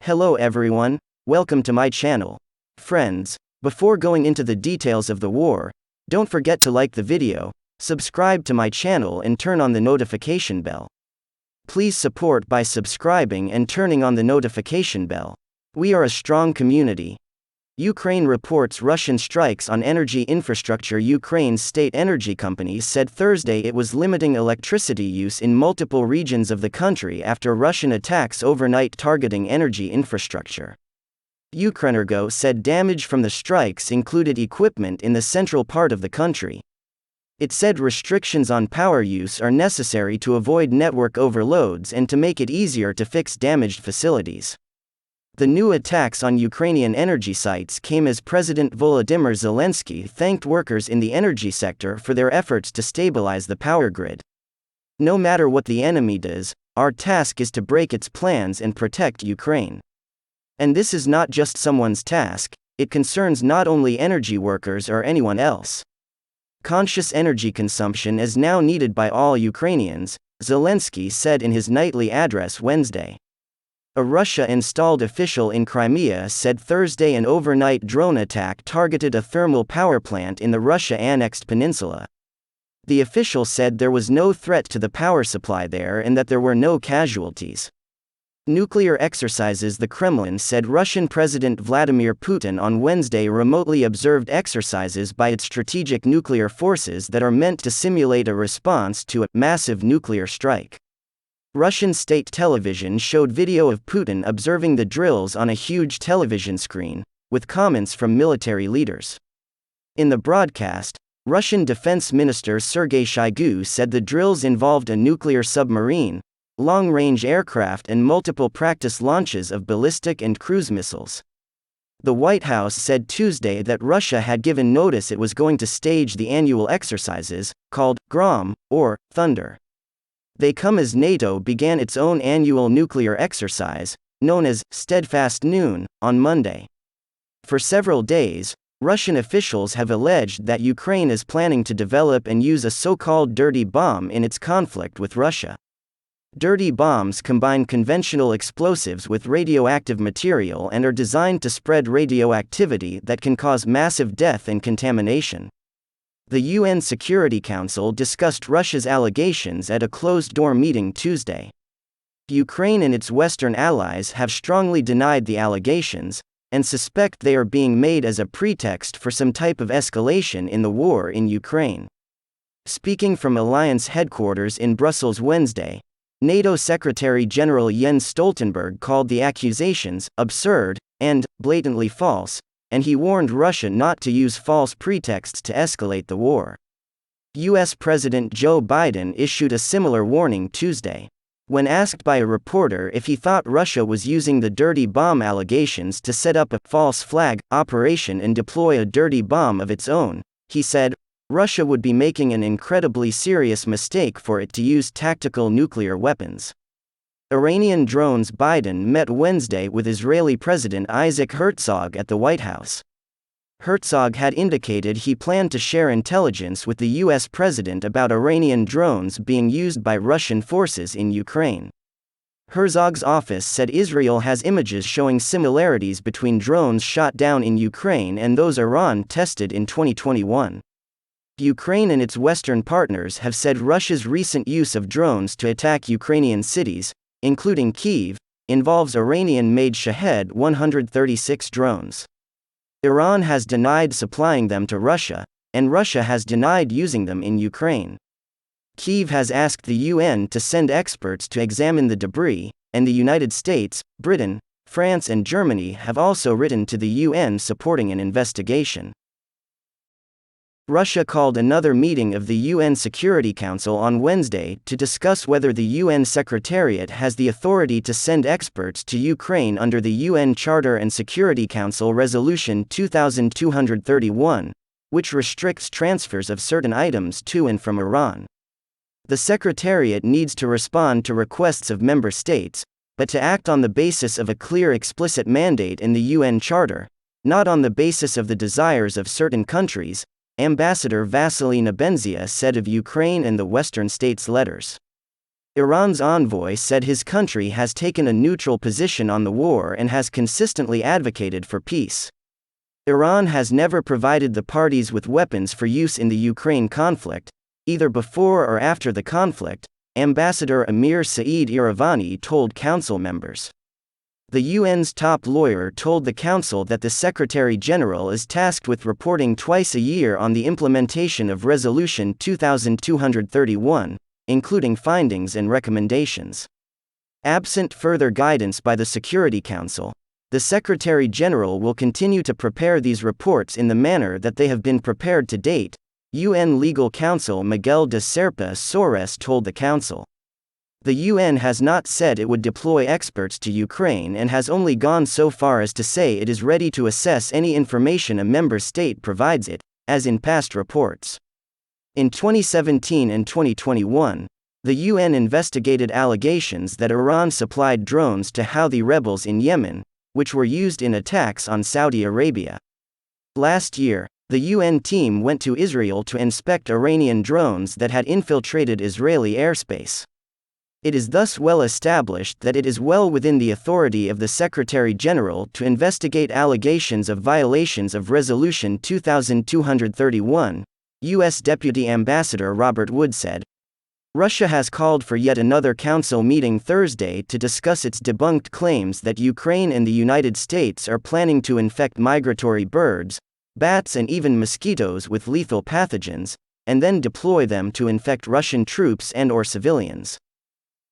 Hello everyone, welcome to my channel. Friends, before going into the details of the war, don't forget to like the video, subscribe to my channel and turn on the notification bell. Please support by subscribing and turning on the notification bell. We are a strong community. Ukraine reports Russian strikes on energy infrastructure. Ukraine's state energy company said Thursday it was limiting electricity use in multiple regions of the country after Russian attacks overnight targeting energy infrastructure. Ukrenergo said damage from the strikes included equipment in the central part of the country. It said restrictions on power use are necessary to avoid network overloads and to make it easier to fix damaged facilities. The new attacks on Ukrainian energy sites came as President Volodymyr Zelensky thanked workers in the energy sector for their efforts to stabilize the power grid. No matter what the enemy does, our task is to break its plans and protect Ukraine. And this is not just someone's task, it concerns not only energy workers or anyone else. Conscious energy consumption is now needed by all Ukrainians, Zelensky said in his nightly address Wednesday. A Russia-installed official in Crimea said Thursday an overnight drone attack targeted a thermal power plant in the Russia-annexed peninsula. The official said there was no threat to the power supply there and that there were no casualties. Nuclear exercises. The Kremlin said Russian President Vladimir Putin on Wednesday remotely observed exercises by its strategic nuclear forces that are meant to simulate a response to a massive nuclear strike. Russian state television showed video of Putin observing the drills on a huge television screen, with comments from military leaders. In the broadcast, Russian Defense Minister Sergei Shoigu said the drills involved a nuclear submarine, long-range aircraft and multiple practice launches of ballistic and cruise missiles. The White House said Tuesday that Russia had given notice it was going to stage the annual exercises, called Grom, or Thunder. They come as NATO began its own annual nuclear exercise, known as Steadfast Noon, on Monday. For several days, Russian officials have alleged that Ukraine is planning to develop and use a so-called dirty bomb in its conflict with Russia. Dirty bombs combine conventional explosives with radioactive material and are designed to spread radioactivity that can cause massive death and contamination. The UN Security Council discussed Russia's allegations at a closed-door meeting Tuesday. Ukraine and its Western allies have strongly denied the allegations, and suspect they are being made as a pretext for some type of escalation in the war in Ukraine. Speaking from alliance headquarters in Brussels Wednesday, NATO Secretary-General Jens Stoltenberg called the accusations absurd and blatantly false, and he warned Russia not to use false pretexts to escalate the war. U.S. President Joe Biden issued a similar warning Tuesday. When asked by a reporter if he thought Russia was using the dirty bomb allegations to set up a false flag operation and deploy a dirty bomb of its own, he said, Russia would be making an incredibly serious mistake for it to use tactical nuclear weapons. Iranian drones. Biden met Wednesday with Israeli President Isaac Herzog at the White House. Herzog had indicated he planned to share intelligence with the U.S. president about Iranian drones being used by Russian forces in Ukraine. Herzog's office said Israel has images showing similarities between drones shot down in Ukraine and those Iran tested in 2021. Ukraine and its Western partners have said Russia's recent use of drones to attack Ukrainian cities, including Kyiv, involves Iranian-made Shahed 136 drones. Iran has denied supplying them to Russia, and Russia has denied using them in Ukraine. Kyiv has asked the UN to send experts to examine the debris, and the United States, Britain, France and Germany have also written to the UN supporting an investigation. Russia called another meeting of the UN Security Council on Wednesday to discuss whether the UN Secretariat has the authority to send experts to Ukraine under the UN Charter and Security Council Resolution 2231, which restricts transfers of certain items to and from Iran. The Secretariat needs to respond to requests of member states, but to act on the basis of a clear explicit mandate in the UN Charter, not on the basis of the desires of certain countries, Ambassador Vasily Nebenzia said of Ukraine and the Western states' letters. Iran's envoy said his country has taken a neutral position on the war and has consistently advocated for peace. Iran has never provided the parties with weapons for use in the Ukraine conflict, either before or after the conflict, Ambassador Amir Saeed Iravani told council members. The UN's top lawyer told the council that the Secretary General is tasked with reporting twice a year on the implementation of Resolution 2231, including findings and recommendations. Absent further guidance by the Security Council, the Secretary General will continue to prepare these reports in the manner that they have been prepared to date, UN Legal Counsel Miguel de Serpa Soares told the Council. The UN has not said it would deploy experts to Ukraine and has only gone so far as to say it is ready to assess any information a member state provides it, as in past reports. In 2017 and 2021, the UN investigated allegations that Iran supplied drones to Houthi rebels in Yemen, which were used in attacks on Saudi Arabia. Last year, the UN team went to Israel to inspect Iranian drones that had infiltrated Israeli airspace. It is thus well established that it is well within the authority of the Secretary General to investigate allegations of violations of Resolution 2231, U.S. Deputy Ambassador Robert Wood said. Russia has called for yet another council meeting Thursday to discuss its debunked claims that Ukraine and the United States are planning to infect migratory birds, bats and even mosquitoes with lethal pathogens, and then deploy them to infect Russian troops and/or civilians.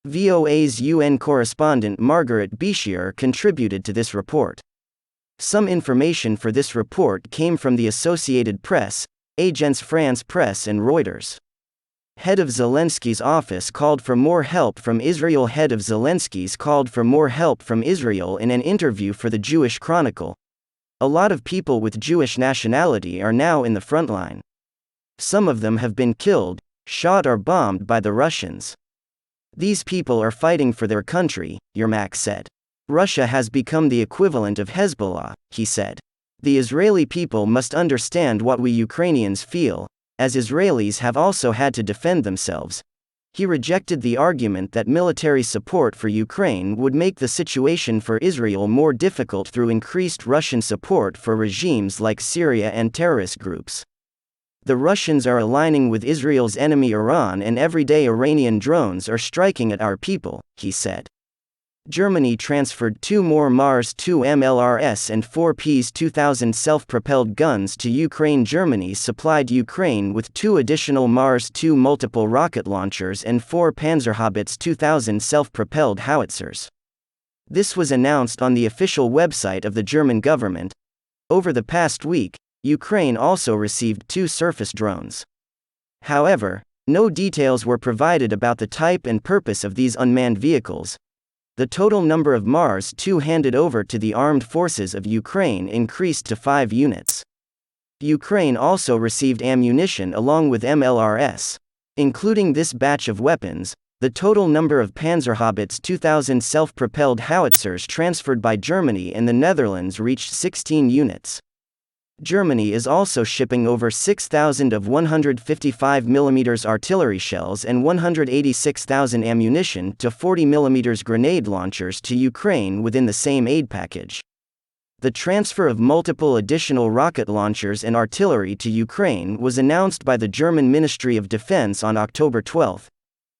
VOA's UN correspondent Margaret Beshear contributed to this report. Some information for this report came from the Associated Press, Agence France Presse and Reuters. Head of Zelensky's office called for more help from Israel. Head of Zelensky's called for more help from Israel in an interview for the Jewish Chronicle. A lot of people with Jewish nationality are now in the front line. Some of them have been killed, shot or bombed by the Russians. These people are fighting for their country, Yermak said. Russia has become the equivalent of Hezbollah, he said. The Israeli people must understand what we Ukrainians feel, as Israelis have also had to defend themselves. He rejected the argument that military support for Ukraine would make the situation for Israel more difficult through increased Russian support for regimes like Syria and terrorist groups. The Russians are aligning with Israel's enemy Iran, and everyday Iranian drones are striking at our people, he said. Germany transferred 2 more Mars 2 MLRS and 4 PS-2000 self-propelled guns to Ukraine. Germany supplied Ukraine with 2 additional Mars 2 multiple rocket launchers and 4 Panzerhaubitze 2000 self-propelled howitzers. This was announced on the official website of the German government. Over the past week, Ukraine also received 2 surface drones. However, no details were provided about the type and purpose of these unmanned vehicles. The total number of Mars 2 handed over to the armed forces of Ukraine increased to 5 units. Ukraine also received ammunition along with MLRS. Including this batch of weapons, the total number of Panzerhaubitze 2000 self-propelled howitzers transferred by Germany and the Netherlands reached 16 units. Germany is also shipping over 6,000 of 155 mm artillery shells and 186,000 ammunition to 40 mm grenade launchers to Ukraine within the same aid package. The transfer of multiple additional rocket launchers and artillery to Ukraine was announced by the German Ministry of Defense on October 12.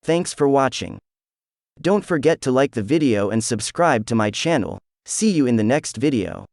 Thanks for watching. Don't forget to like the video and subscribe to my channel. See you in the next video.